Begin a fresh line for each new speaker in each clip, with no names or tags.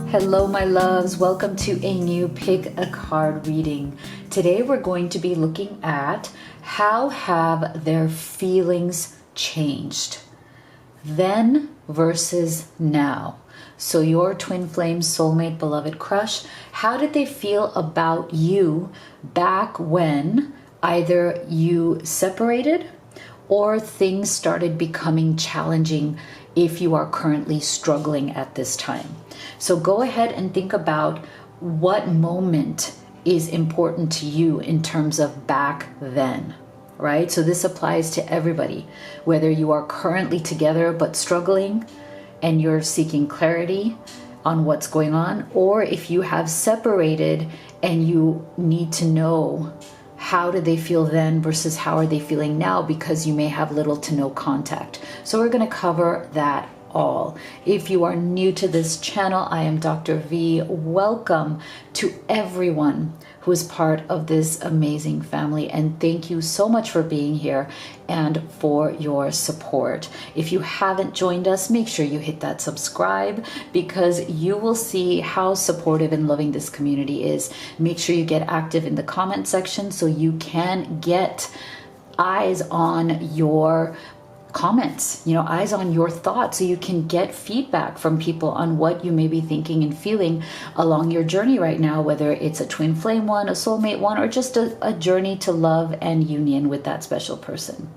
Hello, my loves. Welcome to a new Pick a Card reading. Today we're going to be looking at how have their feelings changed then versus now. So your twin flame, soulmate, beloved crush, how did they feel about you back when either you separated or things started becoming challenging if you are currently struggling at this time? So go ahead and think about what moment is important to you in terms of back then, right? So this applies to everybody, whether you are currently together but struggling and you're seeking clarity on what's going on, or if you have separated and you need to know how do they feel then versus how are they feeling now, because you may have little to no contact. So we're going to cover that all. If you are new to this channel, I am Dr. V. Welcome to everyone who is part of this amazing family, and thank you so much for being here and for your support. If you haven't joined us, make sure you hit that subscribe, because you will see how supportive and loving this community is. Make sure you get active in the comment section so you can get eyes on your comments, eyes on your thoughts, so you can get feedback from people on what you may be thinking and feeling along your journey right now, whether it's a twin flame one, a soulmate one, or just a journey to love and union with that special person.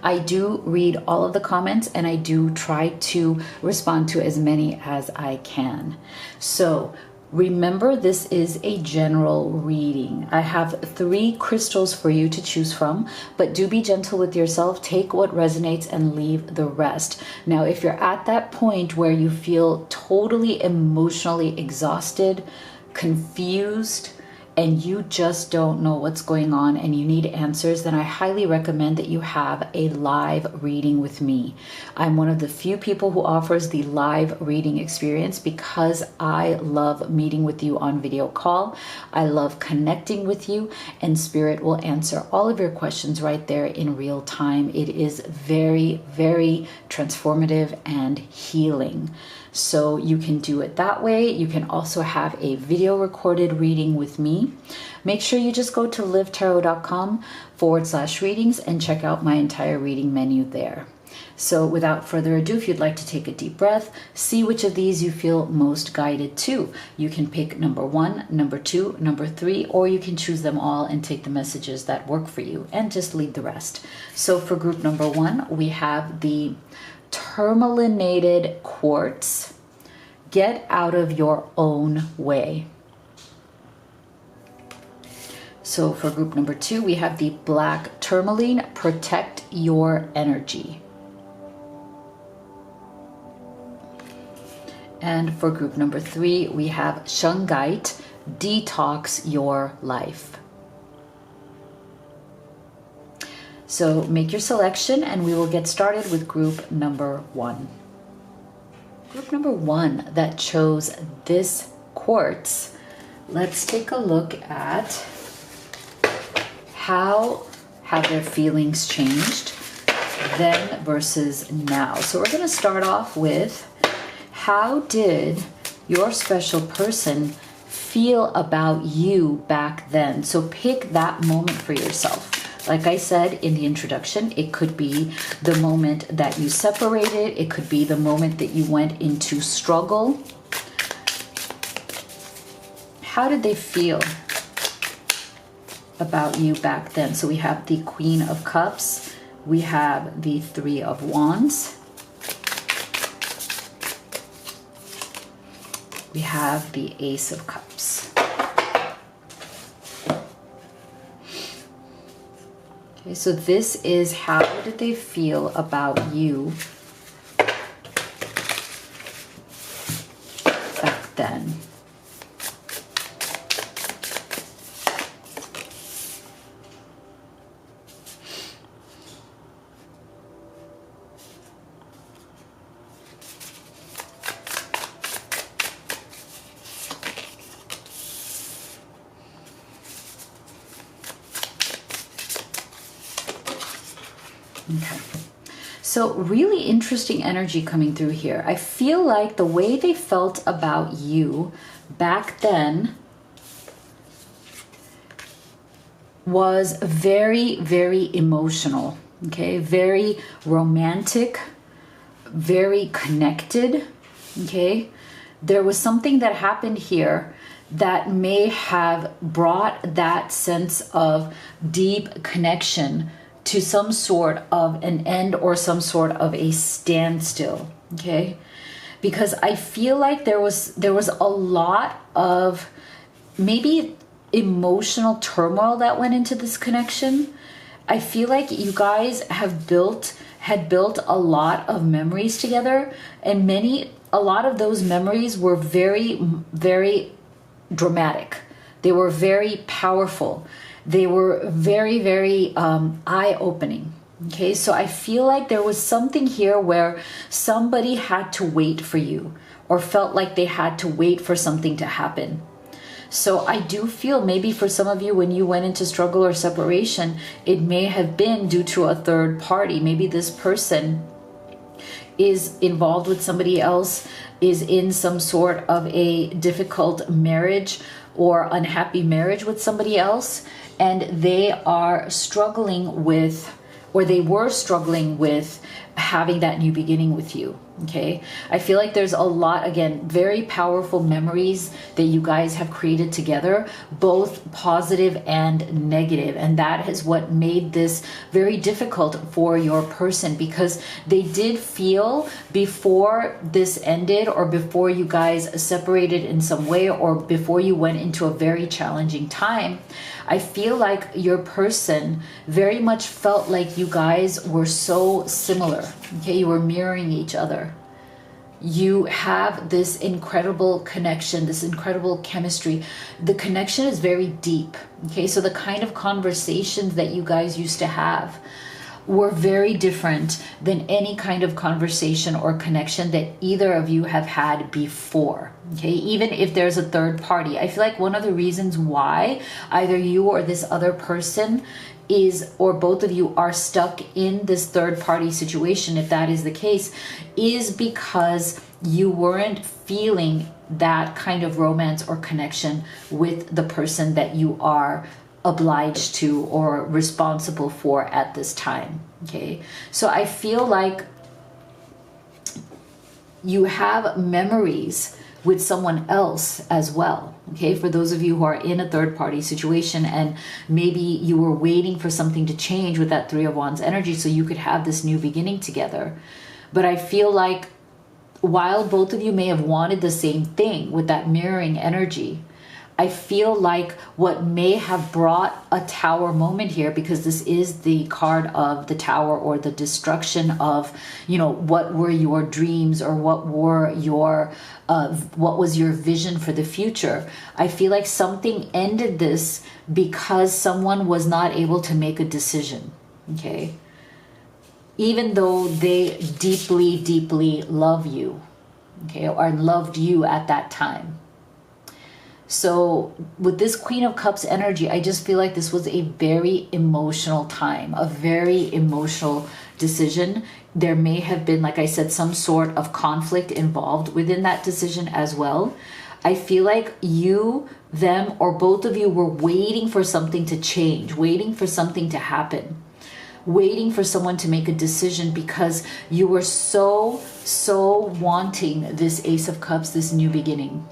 I do read all of the comments and I do try to respond to as many as I can. So remember, this is a general reading. I have 3 crystals for you to choose from, but do be gentle with yourself. Take what resonates and leave the rest. Now, if you're at that point where you feel totally emotionally exhausted, confused, and you just don't know what's going on and you need answers, then I highly recommend that you have a live reading with me. I'm one of the few people who offers the live reading experience because I love meeting with you on video call. I love connecting with you, and Spirit will answer all of your questions right there in real time. It is very, very transformative and healing. So you can do it that way. You can also have a video recorded reading with me. Make sure you just go to livetarot.com/readings and check out my entire reading menu there. So without further ado, if you'd like to take a deep breath, see which of these you feel most guided to. You can pick number 1, number 2, number 3, or you can choose them all and take the messages that work for you and just leave the rest. So for group number 1, we have the tourmalinated quartz. Get out of your own way. So for group number 2, we have the black tourmaline. Protect your energy. And for group number 3, we have shungite. Detox your life. So make your selection and we will get started with group number 1. Group number 1 that chose this quartz, let's take a look at how have their feelings changed then versus now. So we're going to start off with, how did your special person feel about you back then? So pick that moment for yourself. Like I said in the introduction, it could be the moment that you separated. It could be the moment that you went into struggle. How did they feel about you back then? So we have the Queen of Cups. We have the 3 of Wands. We have the Ace of Cups. Okay, so this is how did they feel about you back then. Okay, So really interesting energy coming through here. I feel like the way they felt about you back then was very, very emotional, okay? Very romantic, very connected, okay? There was something that happened here that may have brought that sense of deep connection to some sort of an end or some sort of a standstill, okay? Because I feel like there was a lot of maybe emotional turmoil that went into this connection. I feel like you guys had built a lot of memories together, and a lot of those memories were very, very dramatic. They were very powerful. They were very, very eye-opening. Okay, so I feel like there was something here where somebody had to wait for you, or felt like they had to wait for something to happen. So I do feel maybe for some of you, when you went into struggle or separation, it may have been due to a third party. Maybe this person is involved with somebody else, is in some sort of a difficult marriage or unhappy marriage with somebody else, and they are struggling with, or they were struggling with, having that new beginning with you. Okay, I feel like there's a lot, again, very powerful memories that you guys have created together, both positive and negative, and that is what made this very difficult for your person, because they did feel before this ended, or before you guys separated in some way, or before you went into a very challenging time, I feel like your person very much felt like you guys were so similar. Okay, you were mirroring each other. You have this incredible connection, this incredible chemistry. The connection is very deep. Okay, so the kind of conversations that you guys used to have were very different than any kind of conversation or connection that either of you have had before. Okay, even if there's a third party, I feel like one of the reasons why either you or this other person is, or both of you are stuck in this third party situation, if that is the case, is because you weren't feeling that kind of romance or connection with the person that you are obliged to or responsible for at this time. Okay, so I feel like you have memories with someone else as well. Okay, for those of you who are in a third party situation, and maybe you were waiting for something to change with that Three of Wands energy so you could have this new beginning together. But I feel like while both of you may have wanted the same thing with that mirroring energy, I feel like what may have brought a tower moment here, because this is the card of the tower, or the destruction of, you know, what were your dreams, or what were your what was your vision for the future. I feel like something ended this because someone was not able to make a decision. Okay, even though they deeply, deeply love you, okay, or loved you at that time. So with this Queen of Cups energy, I just feel like this was a very emotional time, a very emotional decision. There may have been, like I said, some sort of conflict involved within that decision as well. I feel like you, them, or both of you were waiting for something to change, waiting for something to happen, waiting for someone to make a decision, because you were so wanting this Ace of Cups, this new beginning.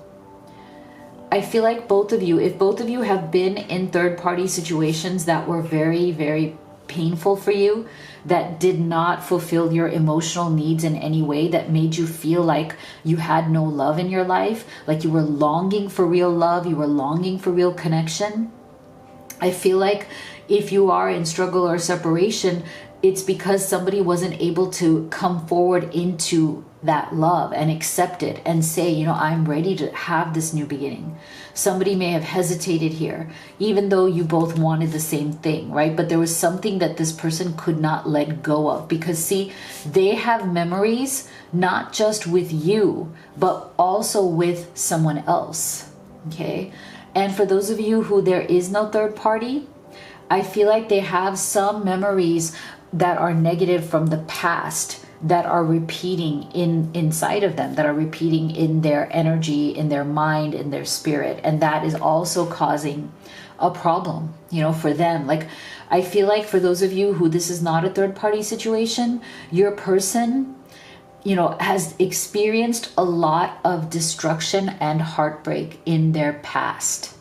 I feel like both of you, if both of you have been in third-party situations that were very, very painful for you, that did not fulfill your emotional needs in any way, that made you feel like you had no love in your life, like you were longing for real love, you were longing for real connection, I feel like if you are in struggle or separation, it's because somebody wasn't able to come forward into that love and accept it and say, you know, I'm ready to have this new beginning. Somebody may have hesitated here, even though you both wanted the same thing, right? But there was something that this person could not let go of, because see, they have memories not just with you, but also with someone else. Okay, and for those of you who there is no third party, I feel like they have some memories that are negative from the past that are repeating inside of them, that are repeating in their energy, in their mind, in their spirit. And that is also causing a problem, you know, for them. Like, I feel like for those of you who this is not a third party situation, your person, you know, has experienced a lot of destruction and heartbreak in their past.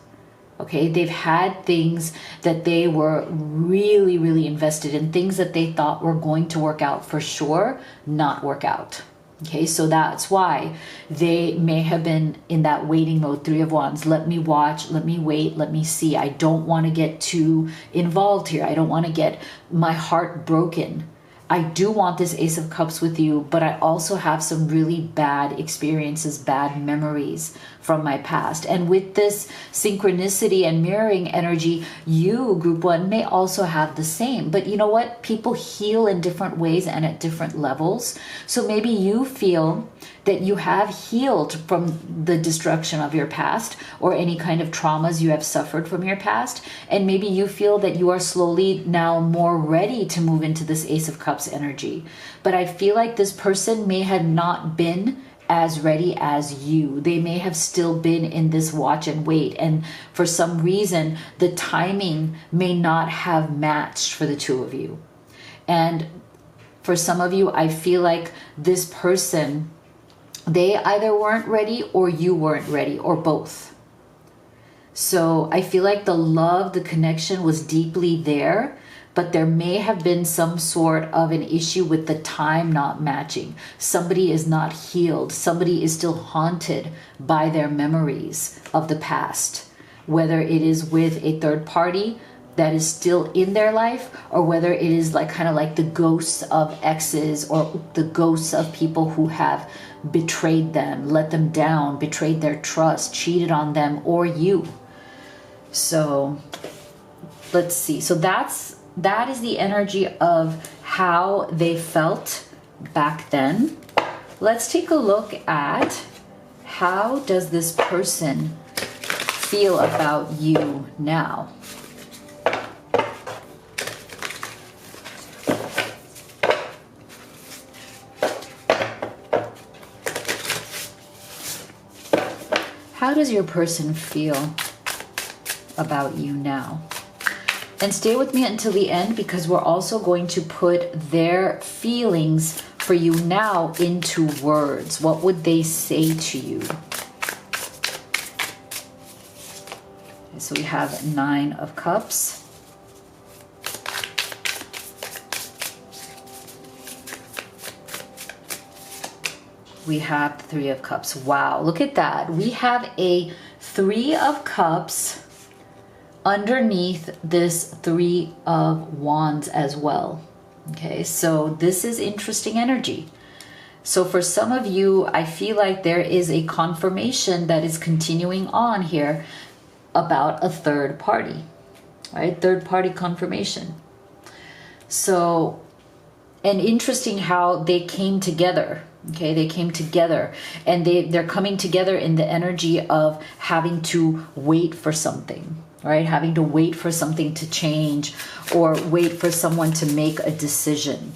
Okay, they've had things that they were really, really invested in, things that they thought were going to work out for sure, not work out. Okay, so that's why they may have been in that waiting mode. Three of Wands, let me watch, let me wait, let me see. I don't want to get too involved here. I don't want to get my heart broken. I do want this Ace of Cups with you, but I also have some really bad experiences, bad memories from my past. And with this synchronicity and mirroring energy, you, group one, may also have the same. But you know what? People heal in different ways and at different levels. So maybe you feel that you have healed from the destruction of your past or any kind of traumas you have suffered from your past. And maybe you feel that you are slowly now more ready to move into this Ace of Cups energy. But I feel like this person may have not been as ready as you. They may have still been in this watch and wait. And for some reason, the timing may not have matched for the two of you. And for some of you, I feel like this person, they either weren't ready or you weren't ready, or both. So I feel like the love, the connection was deeply there, but there may have been some sort of an issue with the time not matching. Somebody is not healed. Somebody is still haunted by their memories of the past, whether it is with a third party that is still in their life, or whether it is like kind of like the ghosts of exes or the ghosts of people who have betrayed them, let them down, betrayed their trust, cheated on them, or you. So let's see. So that is the energy of how they felt back then. Let's take a look at how does this person feel about you now. How does your person feel about you now? And stay with me until the end, because we're also going to put their feelings for you now into words. What would they say to you? Okay, so we have 9 of Cups. We have the 3 of Cups. Wow, look at that. We have a 3 of Cups underneath this 3 of Wands as well. Okay, so this is interesting energy. So for some of you, I feel like there is a confirmation that is continuing on here about a third party, right? Third party confirmation. So, and interesting how they came together. Okay, they came together, and they're coming together in the energy of having to wait for something, right? Having to wait for something to change, or wait for someone to make a decision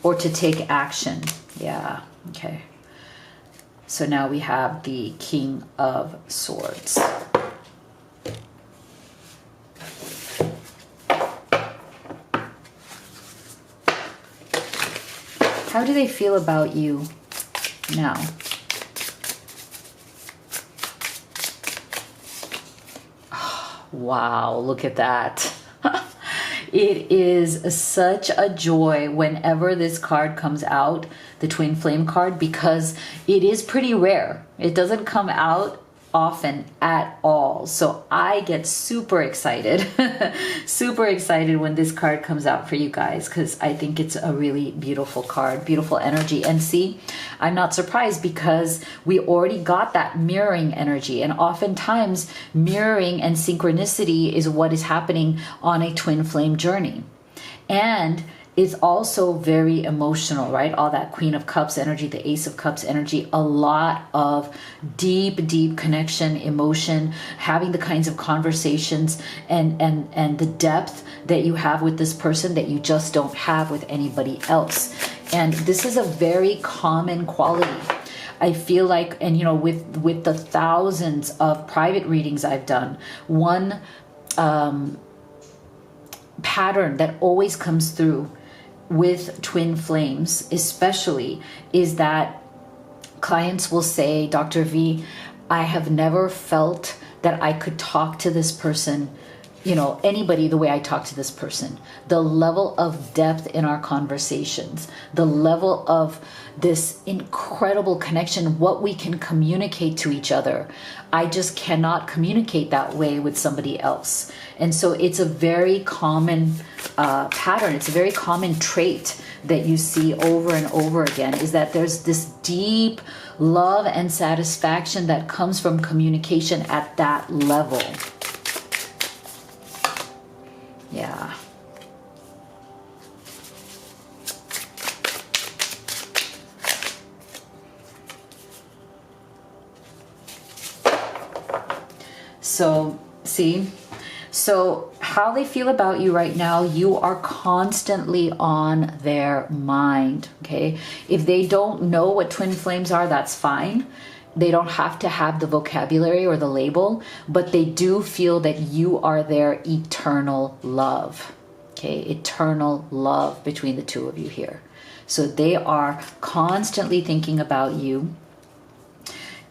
or to take action. Yeah, okay. So now we have the King of Swords. How do they feel about you now? Oh, wow, look at that. It is such a joy whenever this card comes out, the Twin Flame card, because it is pretty rare. It doesn't come out often at all. So I get super excited, super excited when this card comes out for you guys, because I think it's a really beautiful card, beautiful energy. And see, I'm not surprised, because we already got that mirroring energy, and oftentimes mirroring and synchronicity is what is happening on a twin flame journey. And is also very emotional, right? All that Queen of Cups energy, the Ace of Cups energy, a lot of deep, deep connection, emotion, having the kinds of conversations and the depth that you have with this person that you just don't have with anybody else. And this is a very common quality. I feel like, and you know, with the thousands of private readings I've done, one pattern that always comes through with twin flames especially is that clients will say, Dr. V, I have never felt that I could talk to this person, you know, anybody the way I talk to this person. The level of depth in our conversations, the level of this incredible connection, what we can communicate to each other. I just cannot communicate that way with somebody else. And so it's a very common pattern. It's a very common trait that you see over and over again, is that there's this deep love and satisfaction that comes from communication at that level. Yeah. So, see? So how they feel about you right now, you are constantly on their mind, okay? If they don't know what twin flames are, that's fine. They don't have to have the vocabulary or the label, but they do feel that you are their eternal love, okay? Eternal love between the two of you here. So they are constantly thinking about you.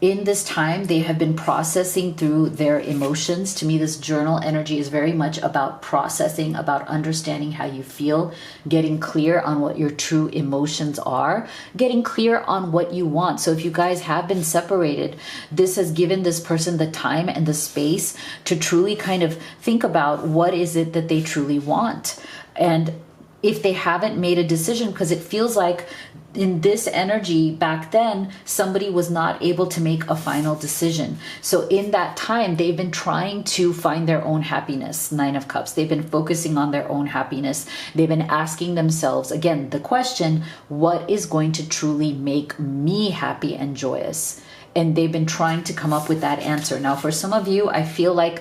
In this time, they have been processing through their emotions. To me, this journal energy is very much about processing, about understanding how you feel, getting clear on what your true emotions are, getting clear on what you want. So if you guys have been separated, this has given this person the time and the space to truly kind of think about what is it that they truly want. And if they haven't made a decision, because it feels like in this energy back then, somebody was not able to make a final decision. So in that time, they've been trying to find their own happiness. Nine of Cups. They've been focusing on their own happiness. They've been asking themselves, again, the question, what is going to truly make me happy and joyous? And they've been trying to come up with that answer. Now, for some of you, I feel like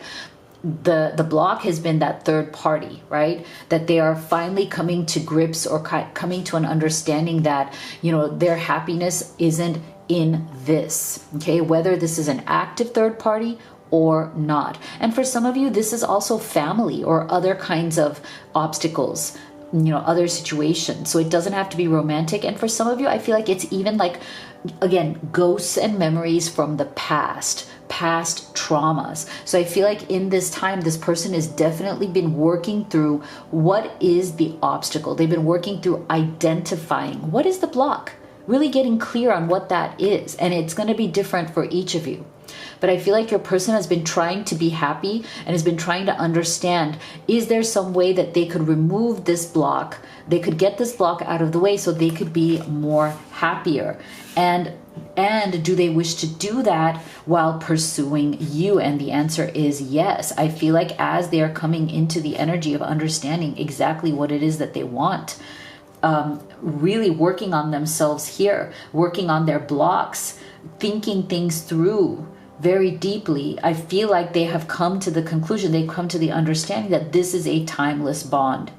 the block has been that third party, right? That they are finally coming to grips or coming to an understanding that, you know, their happiness isn't in this, okay? Whether this is an active third party or not. And for some of you, this is also family or other kinds of obstacles, you know, other situations. So it doesn't have to be romantic. And for some of you, I feel like it's even like, again, ghosts and memories from the past traumas. So I feel like in this time, this person has definitely been working through what is the obstacle. They've been working through identifying what is the block, really getting clear on what that is. And it's going to be different for each of you. But I feel like your person has been trying to be happy and has been trying to understand, is there some way that they could remove this block? They could get this block out of the way so they could be more happier. And do they wish to do that while pursuing you? And the answer is yes. I feel like as they are coming into the energy of understanding exactly what it is that they want, really working on themselves here, working on their blocks, thinking things through very deeply, I feel like they have come to the conclusion, they've come to the understanding that this is a timeless bond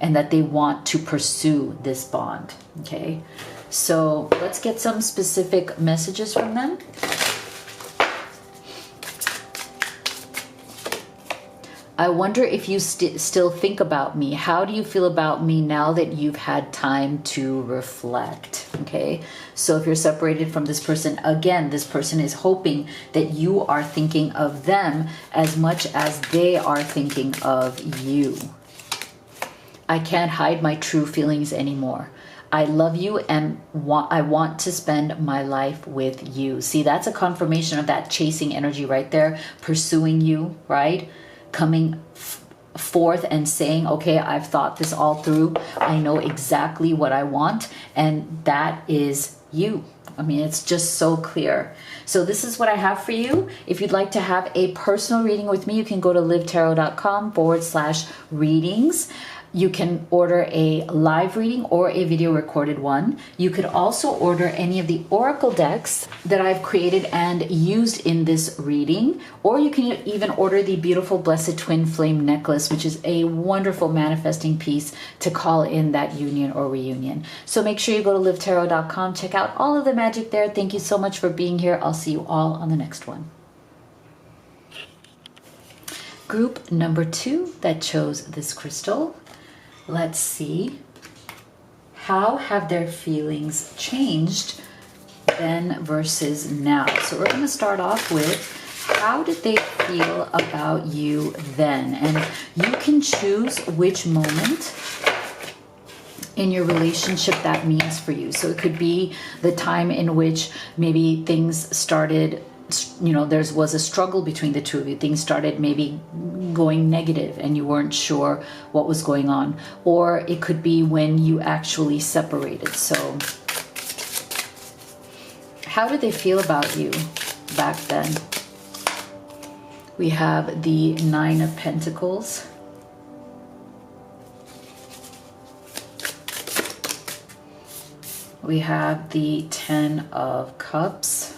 and that they want to pursue this bond, okay? So let's get some specific messages from them. I wonder if you still think about me. How do you feel about me now that you've had time to reflect? Okay, so if you're separated from this person, again, this person is hoping that you are thinking of them as much as they are thinking of you. I can't hide my true feelings anymore. I love you and I want to spend my life with you. See, that's a confirmation of that chasing energy right there, pursuing you, right? Coming forth and saying, okay, I've thought this all through. I know exactly what I want. And that is you. I mean, it's just so clear. So this is what I have for you. If you'd like to have a personal reading with me, you can go to livetarot.com/readings. You can order a live reading or a video recorded one. You could also order any of the oracle decks that I've created and used in this reading, or you can even order the beautiful Blessed Twin Flame necklace, which is a wonderful manifesting piece to call in that union or reunion. So make sure you go to livetarot.com, check out all of the magic there. Thank you so much for being here. I'll see you all on the next one. Group number 2 that chose this crystal. Let's see, how have their feelings changed then versus now? So we're going to start off with, how did they feel about you then? And you can choose which moment in your relationship that means for you. So it could be the time in which maybe things started, you know, there was a struggle between the two of you. Things started maybe going negative and you weren't sure what was going on. Or it could be when you actually separated. So how did they feel about you back then? We have the 9 of Pentacles. We have the 10 of Cups.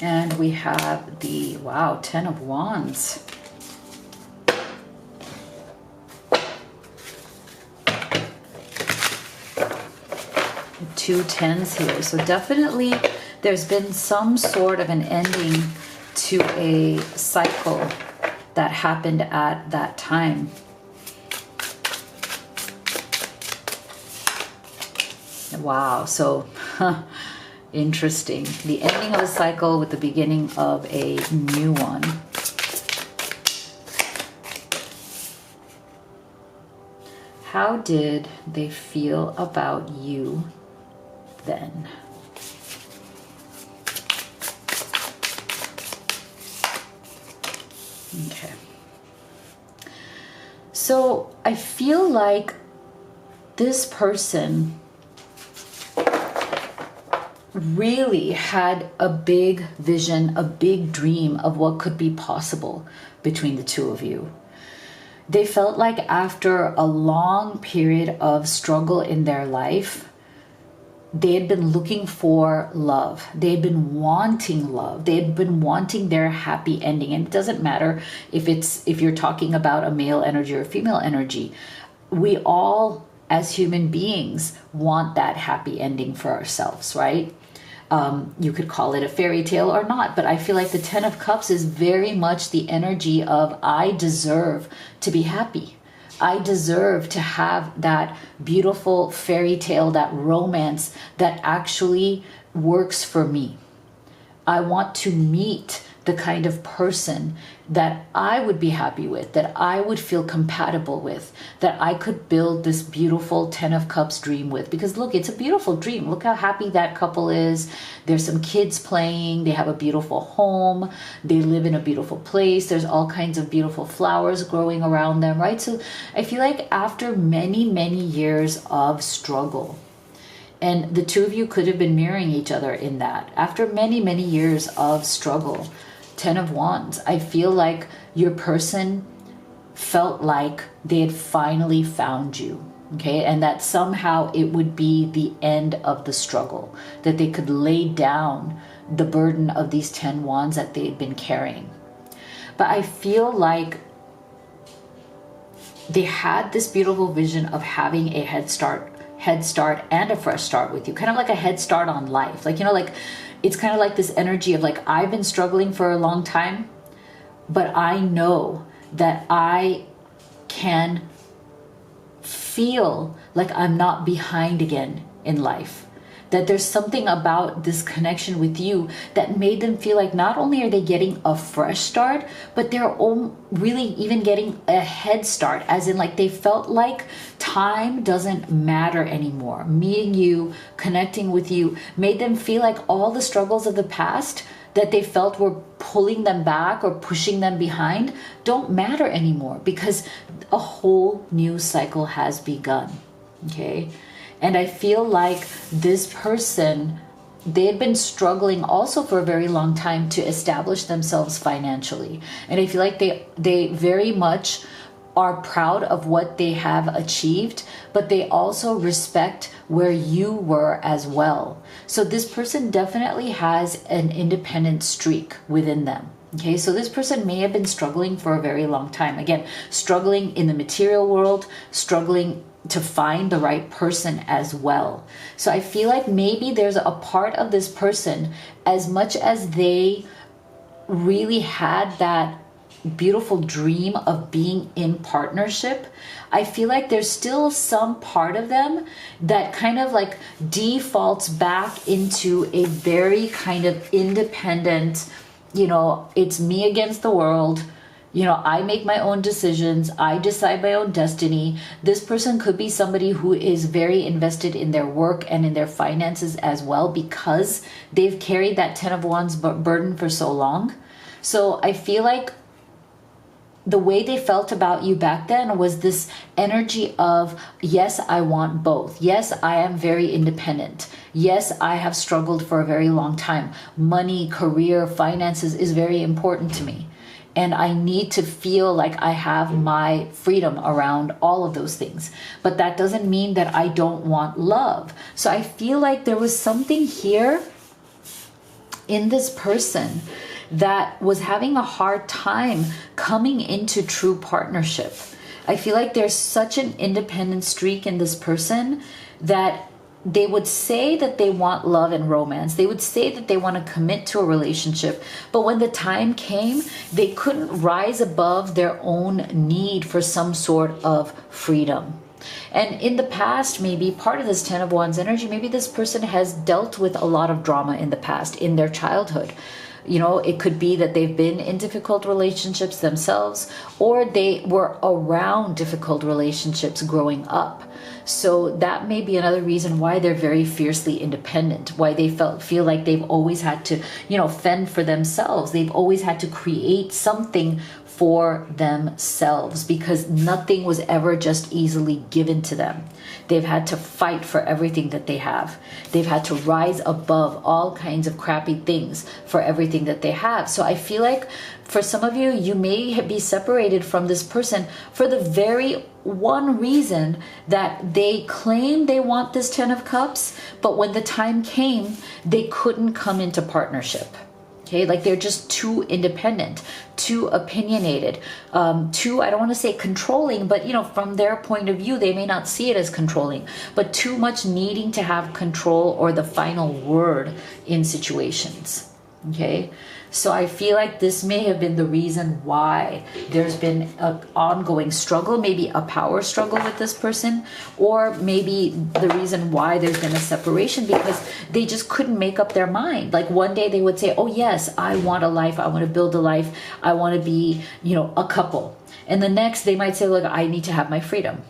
And we have the, wow, 10 of Wands. Two 10s here. So definitely there's been some sort of an ending to a cycle that happened at that time. Wow. So, interesting. The ending of a cycle with the beginning of a new one. How did they feel about you then? Okay. So I feel like this person really had a big vision, a big dream of what could be possible between the two of you. They felt like after a long period of struggle in their life, they had been looking for love. They had been wanting love. They had been wanting their happy ending. And it doesn't matter if you're talking about a male energy or a female energy. We all, as human beings, want that happy ending for ourselves, right? You could call it a fairy tale or not, but I feel like the 10 of Cups is very much the energy of, I deserve to be happy. I deserve to have that beautiful fairy tale, that romance that actually works for me. I want to meet the kind of person that I would be happy with, that I would feel compatible with, that I could build this beautiful 10 of Cups dream with. Because look, it's a beautiful dream. Look how happy that couple is. There's some kids playing. They have a beautiful home. They live in a beautiful place. There's all kinds of beautiful flowers growing around them, right? So I feel like after many, many years of struggle, and the two of you could have been mirroring each other in that. After many, many years of struggle, 10 of Wands, I feel like your person felt like they had finally found you, okay? And that somehow it would be the end of the struggle, that they could lay down the burden of these 10 Wands that they had been carrying. But I feel like they had this beautiful vision of having a head start and a fresh start with you, kind of like a head start on life. Like, you know, like it's kind of like this energy of like, I've been struggling for a long time, but I know that I can feel like I'm not behind again in life. That there's something about this connection with you that made them feel like not only are they getting a fresh start, but they're really even getting a head start, as in like they felt like time doesn't matter anymore. Meeting you, connecting with you, made them feel like all the struggles of the past that they felt were pulling them back or pushing them behind don't matter anymore, because a whole new cycle has begun, okay? And I feel like this person they had been struggling also for a very long time to establish themselves financially. And I feel like they very much are proud of what they have achieved, but they also respect where you were as well. So this person definitely has an independent streak within them. Okay, so this person may have been struggling for a very long time. Again, struggling in the material world, struggling to find the right person as well. So I feel like maybe there's a part of this person, as much as they really had that beautiful dream of being in partnership, I feel like there's still some part of them that kind of like defaults back into a very kind of independent, it's me against the world. I make my own decisions. I decide my own destiny. This person could be somebody who is very invested in their work and in their finances as well, because they've carried that 10 of Wands burden for so long. So I feel like the way they felt about you back then was this energy of, yes, I want both. Yes, I am very independent. Yes, I have struggled for a very long time. Money, career, finances is very important to me. And I need to feel like I have my freedom around all of those things. But that doesn't mean that I don't want love. So I feel like there was something here in this person that was having a hard time coming into true partnership. I feel like there's such an independent streak in this person that they would say that they want love and romance. They would say that they want to commit to a relationship. But when the time came, they couldn't rise above their own need for some sort of freedom. And in the past, maybe part of this 10 of Wands energy, maybe this person has dealt with a lot of drama in the past, in their childhood. It could be that they've been in difficult relationships themselves, or they were around difficult relationships growing up. So that may be another reason why they're very fiercely independent, why they feel like they've always had to, fend for themselves. They've always had to create something for themselves, because nothing was ever just easily given to them. They've had to fight for everything that they have. They've had to rise above all kinds of crappy things for everything that they have. So I feel like for some of you, you may be separated from this person for the very one reason that they claim they want this 10 of Cups, but when the time came, they couldn't come into partnership. Okay, like they're just too independent, too opinionated, too, I don't want to say controlling, but from their point of view, they may not see it as controlling, but too much needing to have control or the final word in situations. Okay, so I feel like this may have been the reason why there's been an ongoing struggle, maybe a power struggle with this person, or maybe the reason why there's been a separation, because they just couldn't make up their mind. Like one day they would say, oh yes, I want a life, I want to build a life, I want to be, a couple. And the next they might say, look, I need to have my freedom.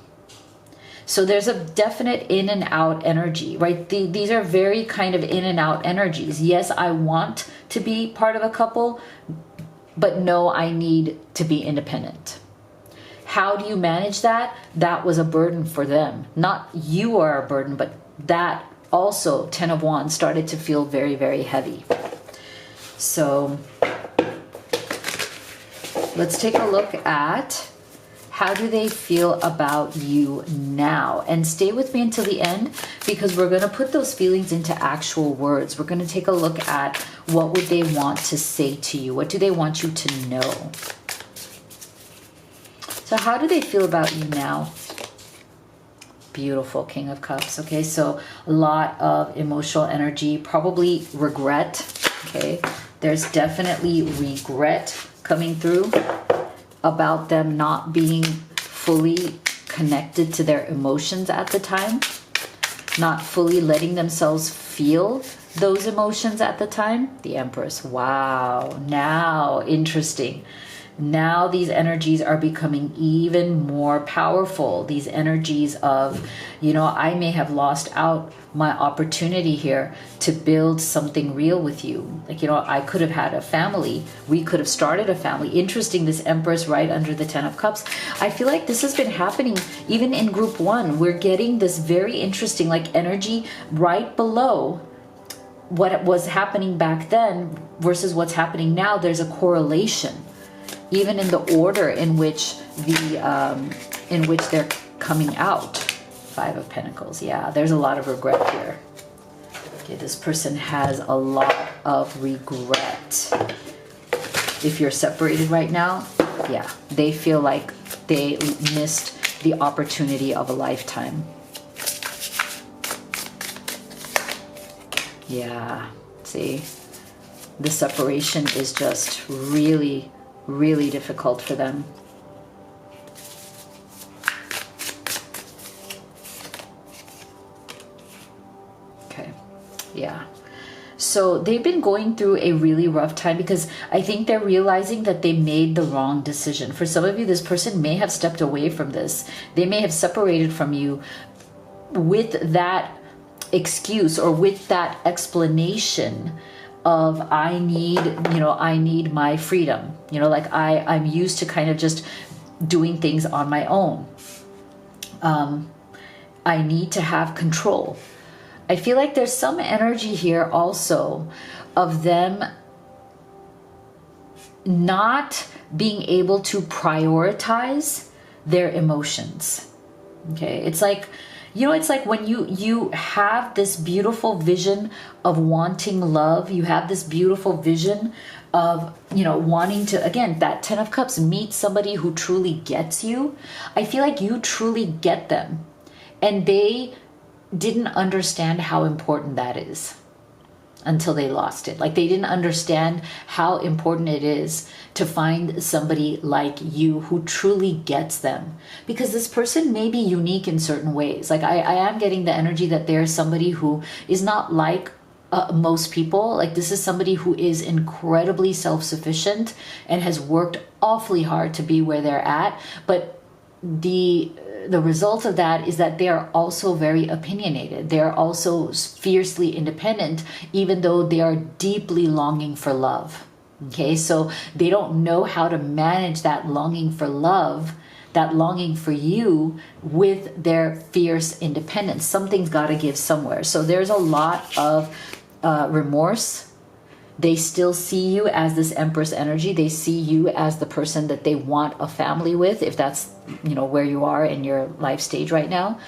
So there's a definite in and out energy, right? These are very kind of in and out energies. Yes, I want to be part of a couple, but no, I need to be independent. How do you manage that? That was a burden for them. Not you are a burden, but that also 10 of Wands started to feel very, very heavy. So let's take a look at how do they feel about you now? And stay with me until the end, because we're going to put those feelings into actual words. We're going to take a look at what would they want to say to you? What do they want you to know? So how do they feel about you now? Beautiful, King of Cups. Okay, so a lot of emotional energy, probably regret. Okay, there's definitely regret coming through about them not being fully connected to their emotions at the time, not fully letting themselves feel those emotions at the time. The Empress. Wow. Now, interesting. Now these energies are becoming even more powerful. These energies of, I may have lost out my opportunity here to build something real with you. Like, I could have had a family. We could have started a family. Interesting, this Empress right under the 10 of Cups. I feel like this has been happening even in group 1. We're getting this very interesting energy right below what was happening back then versus what's happening now, there's a correlation, even in the order in which they're coming out. Five of Pentacles. Yeah, there's a lot of regret here. Okay, this person has a lot of regret. If you're separated right now, yeah, they feel like they missed the opportunity of a lifetime. Yeah, see, the separation is just really, really difficult for them. Okay, yeah. So they've been going through a really rough time because I think they're realizing that they made the wrong decision. For some of you, this person may have stepped away from this. They may have separated from you with that excuse or with that explanation of I need my freedom. Like I'm used to kind of just doing things on my own. I need to have control. I feel like there's some energy here also of them not being able to prioritize their emotions. Okay, it's like, it's like when you have this beautiful vision of wanting love, you have this beautiful vision of, wanting to, again, that 10 of Cups, meet somebody who truly gets you. I feel like you truly get them, and they didn't understand how important that is until they lost it. Like they didn't understand how important it is to find somebody like you who truly gets them, because this person may be unique in certain ways. Like I am getting the energy that there's somebody who is not like most people. Like this is somebody who is incredibly self-sufficient and has worked awfully hard to be where they're at, but the result of that is that they are also very opinionated. They are also fiercely independent, even though they are deeply longing for love. Okay, so they don't know how to manage that longing for love, that longing for you, with their fierce independence. Something's got to give somewhere. So there's a lot of remorse. They still see you as this Empress energy. They see you as the person that they want a family with, if that's, where you are in your life stage right now.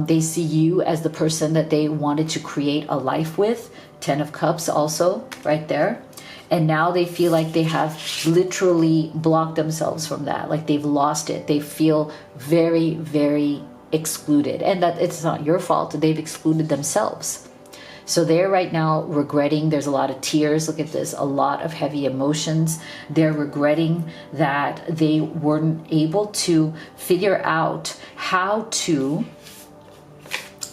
They see you as the person that they wanted to create a life with. 10 of Cups also right there. And now they feel like they have literally blocked themselves from that. Like they've lost it. They feel very, very excluded. And that it's not your fault. They've excluded themselves. So they're right now regretting. There's a lot of tears. Look at this. A lot of heavy emotions. They're regretting that they weren't able to figure out how to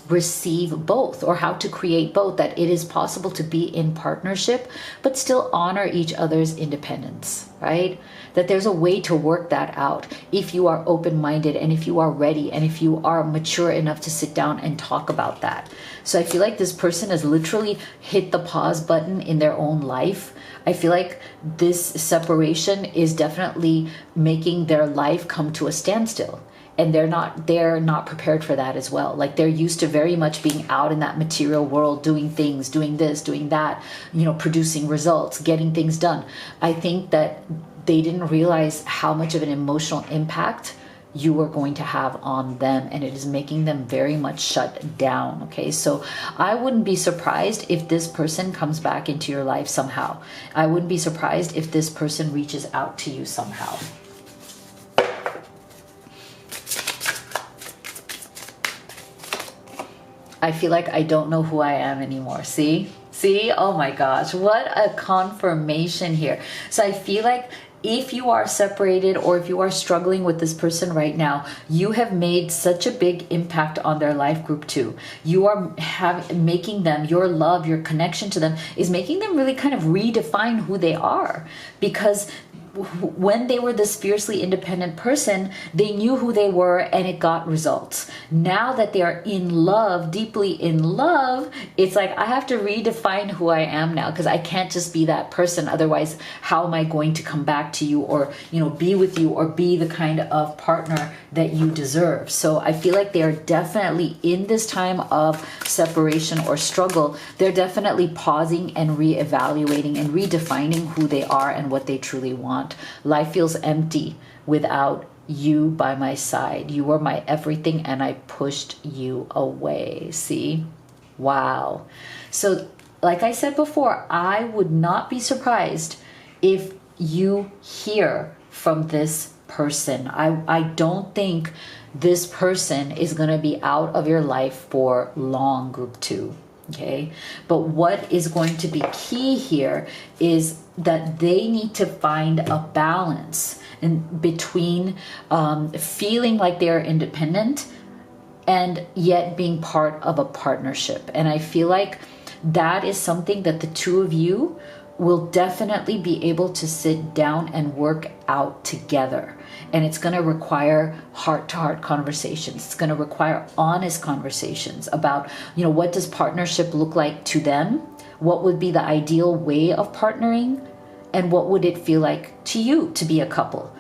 receive both, or how to create both, that it is possible to be in partnership but still honor each other's independence, right? That there's a way to work that out if you are open-minded, and if you are ready, and if you are mature enough to sit down and talk about that. So I feel like this person has literally hit the pause button in their own life. I feel like this separation is definitely making their life come to a standstill. And they're not prepared for that as well. Like they're used to very much being out in that material world, doing things, doing this, doing that, producing results, getting things done. I think that they didn't realize how much of an emotional impact you were going to have on them, and it is making them very much shut down. Okay, so I wouldn't be surprised if this person comes back into your life somehow. I wouldn't be surprised if this person reaches out to you somehow. I feel like I don't know who I am anymore. See? Oh my gosh, what a confirmation here. So I feel like if you are separated, or if you are struggling with this person right now, you have made such a big impact on their life group too. You are making them, your love, your connection to them is making them really kind of redefine who they are, because when they were this fiercely independent person, they knew who they were and it got results. Now that they are in love, deeply in love, it's like, I have to redefine who I am now, because I can't just be that person. Otherwise, how am I going to come back to you, or, you know, be with you, or be the kind of partner that you deserve? So I feel like they are definitely in this time of separation or struggle. They're definitely pausing and reevaluating and redefining who they are and what they truly want. Life feels empty without you by my side. You were my everything and I pushed you away. See? Wow. So like I said before, I would not be surprised if you hear from this person. I don't think this person is going to be out of your life for long, group 2. Okay, but what is going to be key here is that they need to find a balance in between feeling like they're independent and yet being part of a partnership. And I feel like that is something that the two of you will definitely be able to sit down and work out together. And it's going to require heart-to-heart conversations. It's going to require honest conversations about, you know, what does partnership look like to them? What would be the ideal way of partnering? And what would it feel like to you to be a couple?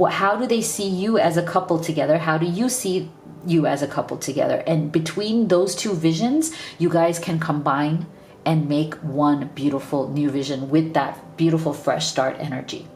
How do they see you as a couple together? How do you see you as a couple together? And between those two visions, you guys can combine and make one beautiful new vision with that beautiful fresh start energy.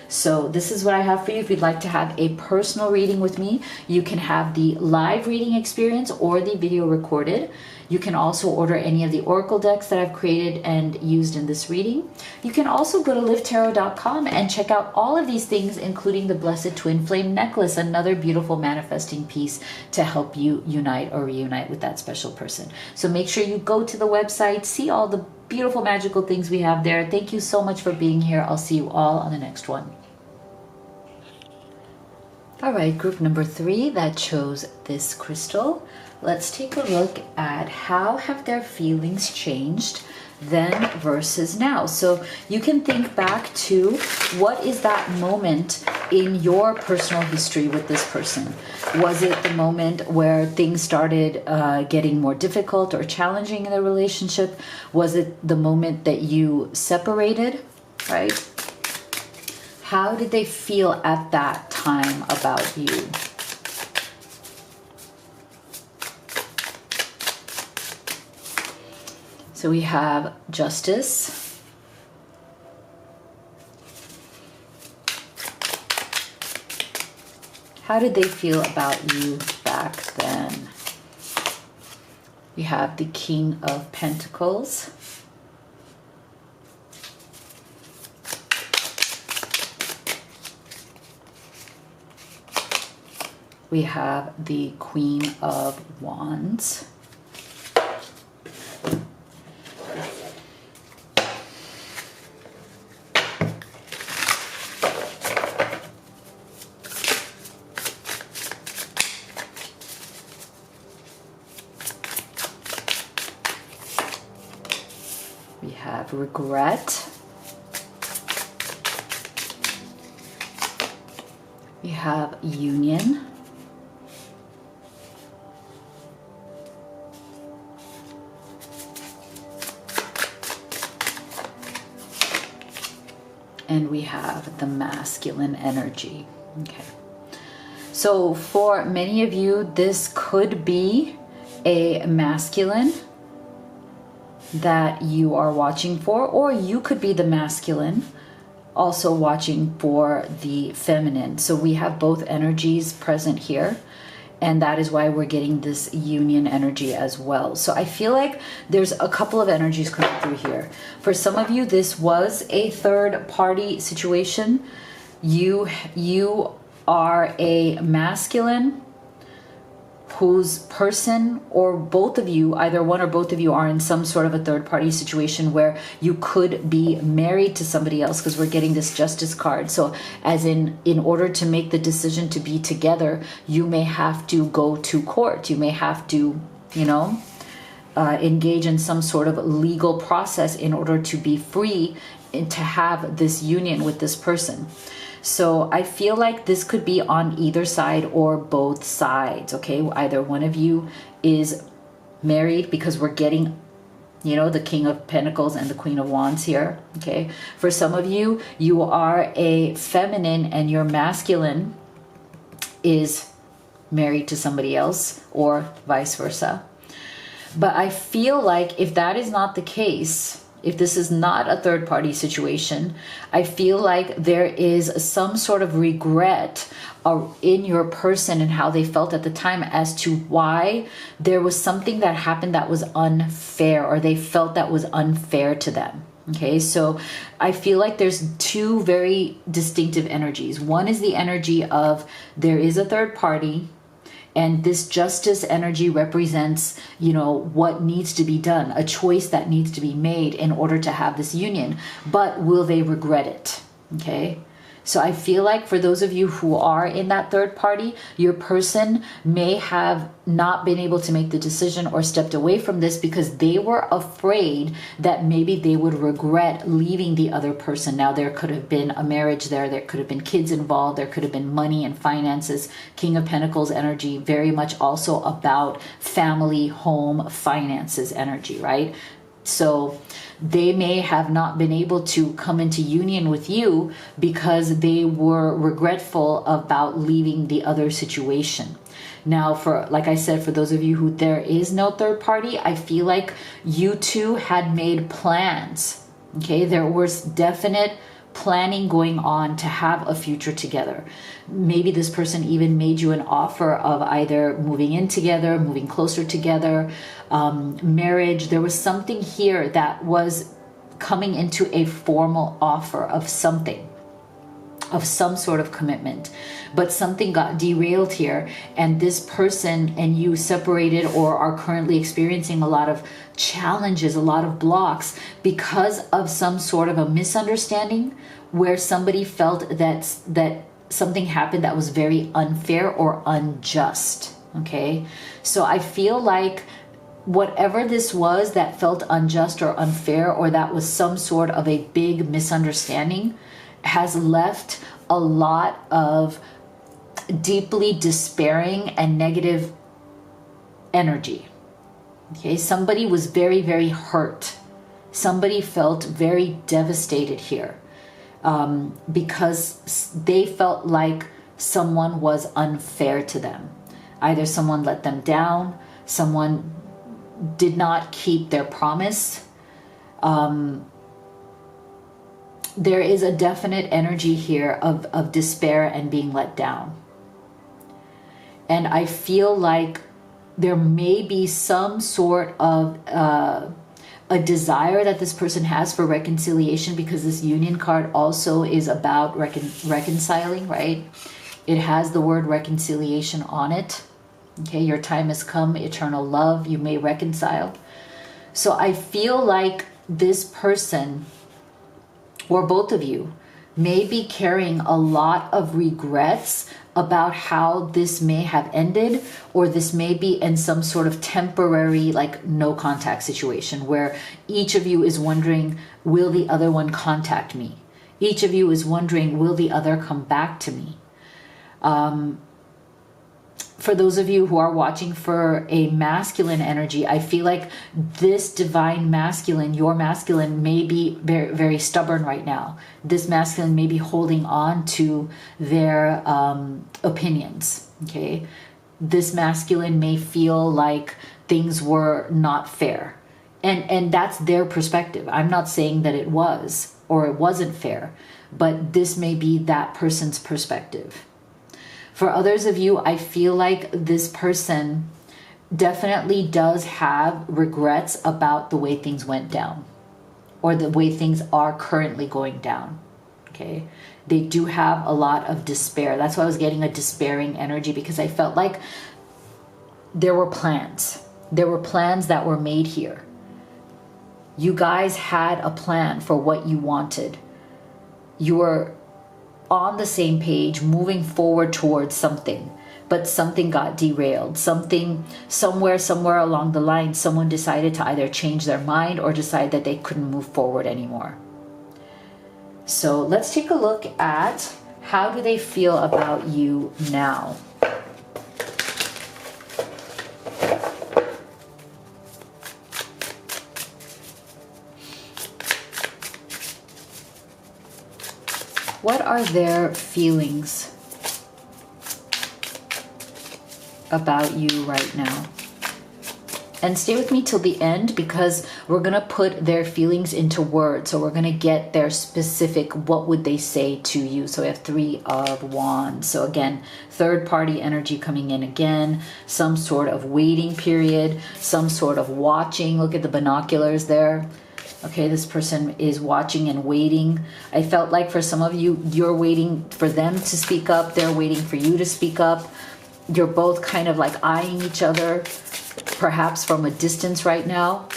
So this is what I have for you. If you'd like to have a personal reading with me, you can have the live reading experience or the video recorded. You can also order any of the oracle decks that I've created and used in this reading. You can also go to livetarot.com and check out all of these things, including the Blessed Twin Flame Necklace, another beautiful manifesting piece to help you unite or reunite with that special person. So make sure you go to the website, see all the beautiful magical things we have there. Thank you so much for being here. I'll see you all on the next one. All right, group number 3 that chose this crystal. Let's take a look at how have their feelings changed then versus now. So you can think back to what is that moment in your personal history with this person. Was it the moment where things started getting more difficult or challenging in the relationship? Was it the moment that you separated, right? How did they feel at that time about you? So we have Justice. How did they feel about you back then? We have the King of Pentacles. We have the Queen of Wands. We have Regret. We have Union. And we have the masculine energy. Okay. So for many of you, this could be a masculine that you are watching for, or you could be the masculine also watching for the feminine. So we have both energies present here. And that is why we're getting this union energy as well. So I feel like there's a couple of energies coming through here. For some of you, this was a third party situation. You are a masculine whose person, or both of you, either one or both of you, are in some sort of a third party situation where you could be married to somebody else, because we're getting this Justice card. So as in order to make the decision to be together, you may have to go to court. You may have to, engage in some sort of legal process in order to be free and to have this union with this person. So I feel like this could be on either side or both sides, okay? Either one of you is married, because we're getting, you know, the King of Pentacles and the Queen of Wands here, okay? For some of you, you are a feminine and your masculine is married to somebody else, or vice versa. But I feel like if that is not the case, if this is not a third party situation, I feel like there is some sort of regret in your person and how they felt at the time as to why there was something that happened that was unfair, or they felt that was unfair to them. Okay, so I feel like there's two very distinctive energies. One is the energy of there is a third party, and this justice energy represents, you know, what needs to be done, a choice that needs to be made in order to have this union. But will they regret it? Okay. So I feel like for those of you who are in that third party, your person may have not been able to make the decision or stepped away from this because they were afraid that maybe they would regret leaving the other person. Now, there could have been a marriage there could have been kids involved, there could have been money and finances. King of Pentacles energy, very much also about family, home, finances energy, right? So they may have not been able to come into union with you because they were regretful about leaving the other situation. Now, for, like I said, for those of you who there is no third party, I feel like you two had made plans. Okay, there was definite planning going on to have a future together. Maybe this person even made you an offer of either moving in together, moving closer together, marriage. There was something here that was coming into a formal offer of something, of some sort of commitment, but something got derailed here, and this person and you separated or are currently experiencing a lot of challenges, a lot of blocks because of some sort of a misunderstanding where somebody felt that something happened that was very unfair or unjust. Okay, so I feel like whatever this was that felt unjust or unfair, or that was some sort of a big misunderstanding, has left a lot of deeply despairing and negative energy. Okay, somebody was very, very hurt. Somebody felt very devastated here because they felt like someone was unfair to them. Either someone let them down, someone did not keep their promise. There is a definite energy here of despair and being let down. And I feel like there may be some sort of a desire that this person has for reconciliation, because this union card also is about reconciling, right? It has the word reconciliation on it. Okay, your time has come, eternal love, you may reconcile. So I feel like this person, or both of you, may be carrying a lot of regrets about how this may have ended, or this may be in some sort of temporary, like, no contact situation where each of you is wondering, will the other one contact me? Each of you is wondering, will the other come back to me? For those of you who are watching for a masculine energy, I feel like this divine masculine, your masculine, may be very, very stubborn right now. This masculine may be holding on to their opinions, okay? This masculine may feel like things were not fair. And that's their perspective. I'm not saying that it was or it wasn't fair, but this may be that person's perspective. For others of you, I feel like this person definitely does have regrets about the way things went down, or the way things are currently going down. Okay, they do have a lot of despair. That's why I was getting a despairing energy, because I felt like there were plans. There were plans that were made here. You guys had a plan for what you wanted. You were on the same page, moving forward towards something, but something got derailed. Somewhere along the line, someone decided to either change their mind or decide that they couldn't move forward anymore. So let's take a look at How do they feel about you now? What are their feelings about you right now? And stay with me till the end, because we're going to put their feelings into words. So we're going to get their specific, what would they say to you? So we have 3 of Wands. So again, third party energy coming in again, some sort of waiting period, some sort of watching. Look at the binoculars there. Okay, this person is watching and waiting. I felt like for some of you, you're waiting for them to speak up. They're waiting for you to speak up. You're both kind of like eyeing each other, perhaps from a distance right now.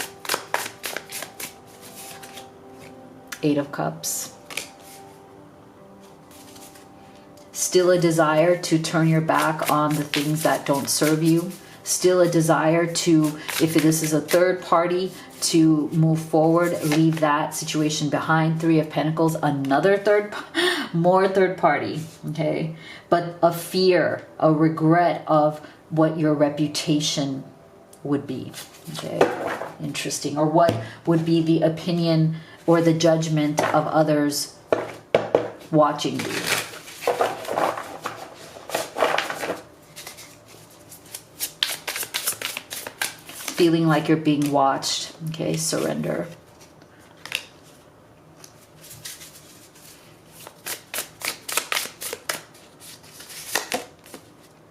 8 of Cups. Still a desire to turn your back on the things that don't serve you. Still a desire to, if this is a third party, to move forward, leave that situation behind. 3 of Pentacles, another more third party, okay? But a fear, a regret of what your reputation would be, okay? Interesting. Or what would be the opinion or the judgment of others watching you. Feeling like you're being watched, okay? Surrender.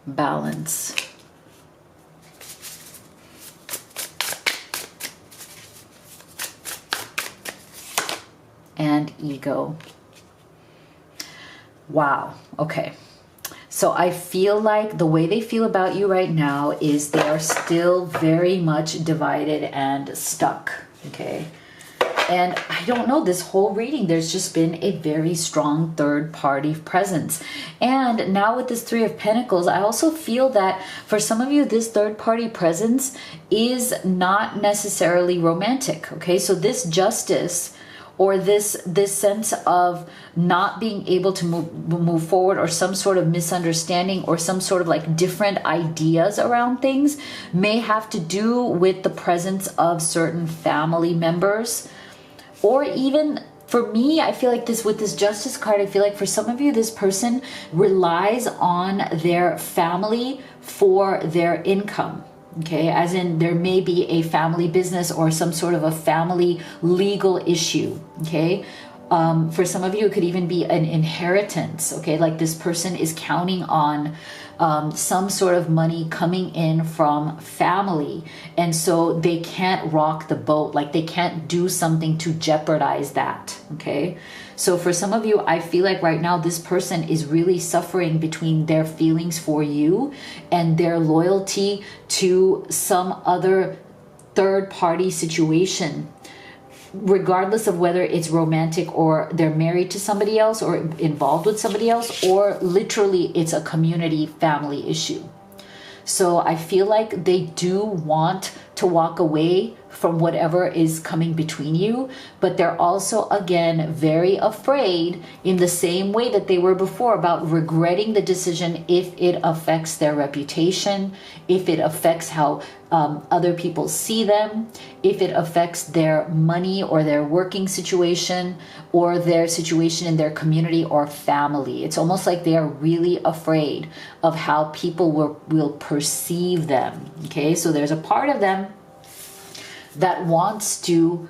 Balance. And ego. Wow, okay. So I feel like the way they feel about you right now is they are still very much divided and stuck, okay? And I don't know, this whole reading, there's just been a very strong third party presence. And now with this 3 of Pentacles, I also feel that for some of you, this third party presence is not necessarily romantic, okay? So this justice, or this sense of not being able to move forward, or some sort of misunderstanding, or some sort of like different ideas around things, may have to do with the presence of certain family members. Or even for me, I feel like this, with this Justice card, I feel like for some of you, this person relies on their family for their income. Okay, as in there may be a family business or some sort of a family legal issue. Okay, for some of you, it could even be an inheritance. Okay, like this person is counting on some sort of money coming in from family, and so they can't rock the boat, like they can't do something to jeopardize that. Okay, so for some of you, I feel like right now this person is really suffering between their feelings for you and their loyalty to some other third party situation, regardless of whether it's romantic or they're married to somebody else or involved with somebody else, or literally it's a community family issue. So I feel like they do want to walk away from whatever is coming between you, but they're also, again, very afraid in the same way that they were before about regretting the decision if it affects their reputation, if it affects how other people see them, if it affects their money or their working situation or their situation in their community or family. It's almost like they are really afraid of how people will perceive them. Okay, so there's a part of them that wants to,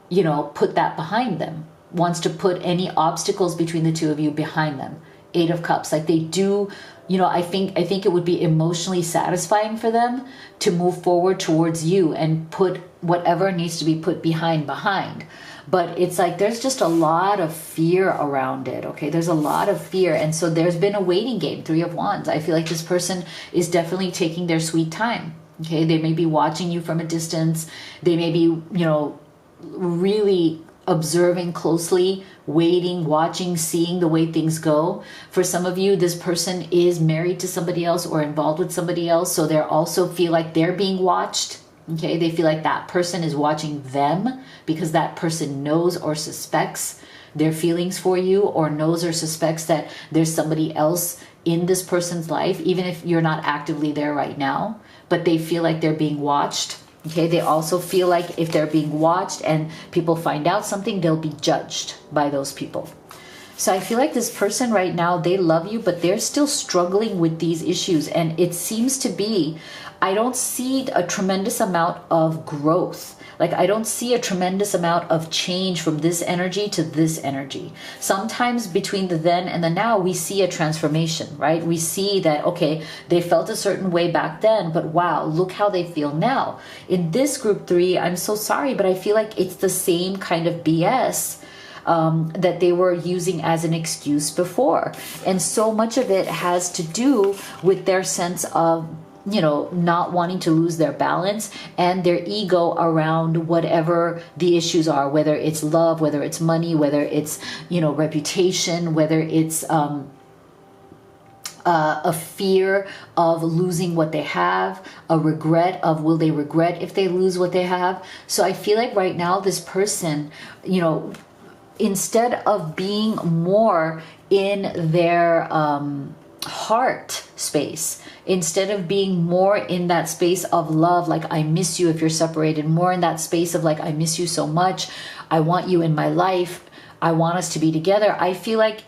you know, put that behind them, wants to put any obstacles between the two of you behind them. 8 of Cups, like they do, you know, I think it would be emotionally satisfying for them to move forward towards you and put whatever needs to be put behind. But it's like there's just a lot of fear around it, okay? There's a lot of fear, and so there's been a waiting game. 3 of Wands. I feel like this person is definitely taking their sweet time. Okay, they may be watching you from a distance. They may be, you know, really observing closely, waiting, watching, seeing the way things go. For some of you, this person is married to somebody else or involved with somebody else, so they also feel like they're being watched. Okay, they feel like that person is watching them because that person knows or suspects their feelings for you, or knows or suspects that there's somebody else in this person's life, even if you're not actively there right now, but they feel like they're being watched. Okay, they also feel like if they're being watched and people find out something, they'll be judged by those people. So I feel like this person right now, they love you, but they're still struggling with these issues. And it seems to be, I don't see a tremendous amount of growth. Like, I don't see a tremendous amount of change from this energy to this energy. Sometimes between the then and the now, we see a transformation, right? We see that, okay, they felt a certain way back then, but wow, look how they feel now. In this group 3, I'm so sorry, but I feel like it's the same kind of BS that they were using as an excuse before. And so much of it has to do with their sense of, you know, not wanting to lose their balance and their ego around whatever the issues are, whether it's love, whether it's money, whether it's, you know, reputation, whether it's a fear of losing what they have, a regret of will they regret if they lose what they have. So I feel like right now this person, you know, instead of being more in their heart space, instead of being more in that space of love, like I miss you if you're separated, more in that space of like I miss you so much, I want you in my life, I want us to be together, I feel like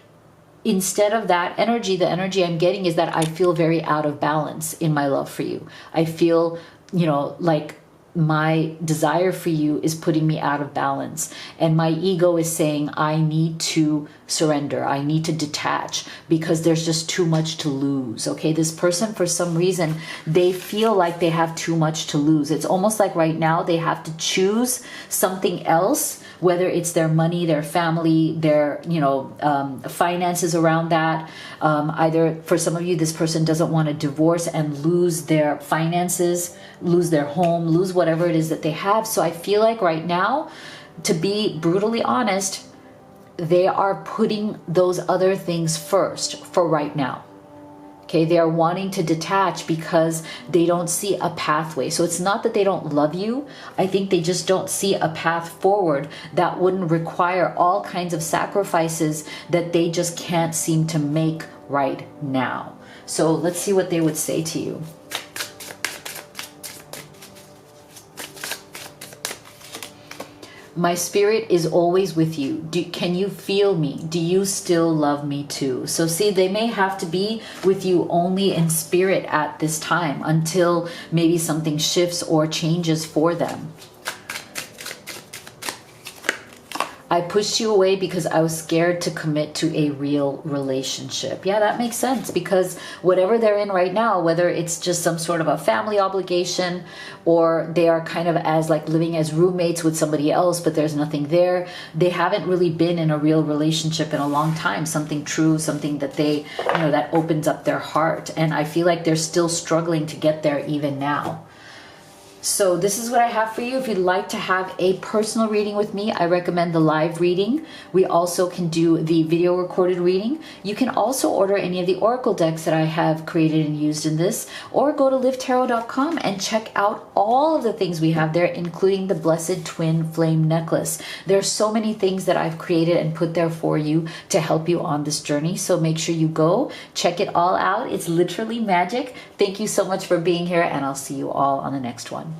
instead of that energy, the energy I'm getting is that I feel very out of balance in my love for you. I feel, you know, like my desire for you is putting me out of balance, and my ego is saying I need to surrender, I need to detach, because there's just too much to lose. Okay, this person, for some reason, they feel like they have too much to lose. It's almost like right now they have to choose something else, whether it's their money, their family, their, you know, finances around that. Either for some of you, this person doesn't want to divorce and lose their finances, lose their home, lose whatever it is that they have. So I feel like right now, to be brutally honest, they are putting those other things first for right now. Okay, they are wanting to detach because they don't see a pathway. So it's not that they don't love you. I think they just don't see a path forward that wouldn't require all kinds of sacrifices that they just can't seem to make right now. So let's see what they would say to you. My spirit is always with you. Can you feel me? Do you still love me too? So see, they may have to be with you only in spirit at this time until maybe something shifts or changes for them. I pushed you away because I was scared to commit to a real relationship. Yeah, that makes sense, because whatever they're in right now, whether it's just some sort of a family obligation, or they are kind of as like living as roommates with somebody else, but there's nothing there. They haven't really been in a real relationship in a long time, something true, something that they, you know, that opens up their heart. And I feel like they're still struggling to get there even now. So this is what I have for you. If you'd like to have a personal reading with me, I recommend the live reading. We also can do the video recorded reading. You can also order any of the oracle decks that I have created and used in this, or go to livetarot.com and check out all of the things we have there, including the Blessed Twin Flame Necklace. There are so many things that I've created and put there for you to help you on this journey. So make sure you go check it all out. It's literally magic. Thank you so much for being here, and I'll see you all on the next one.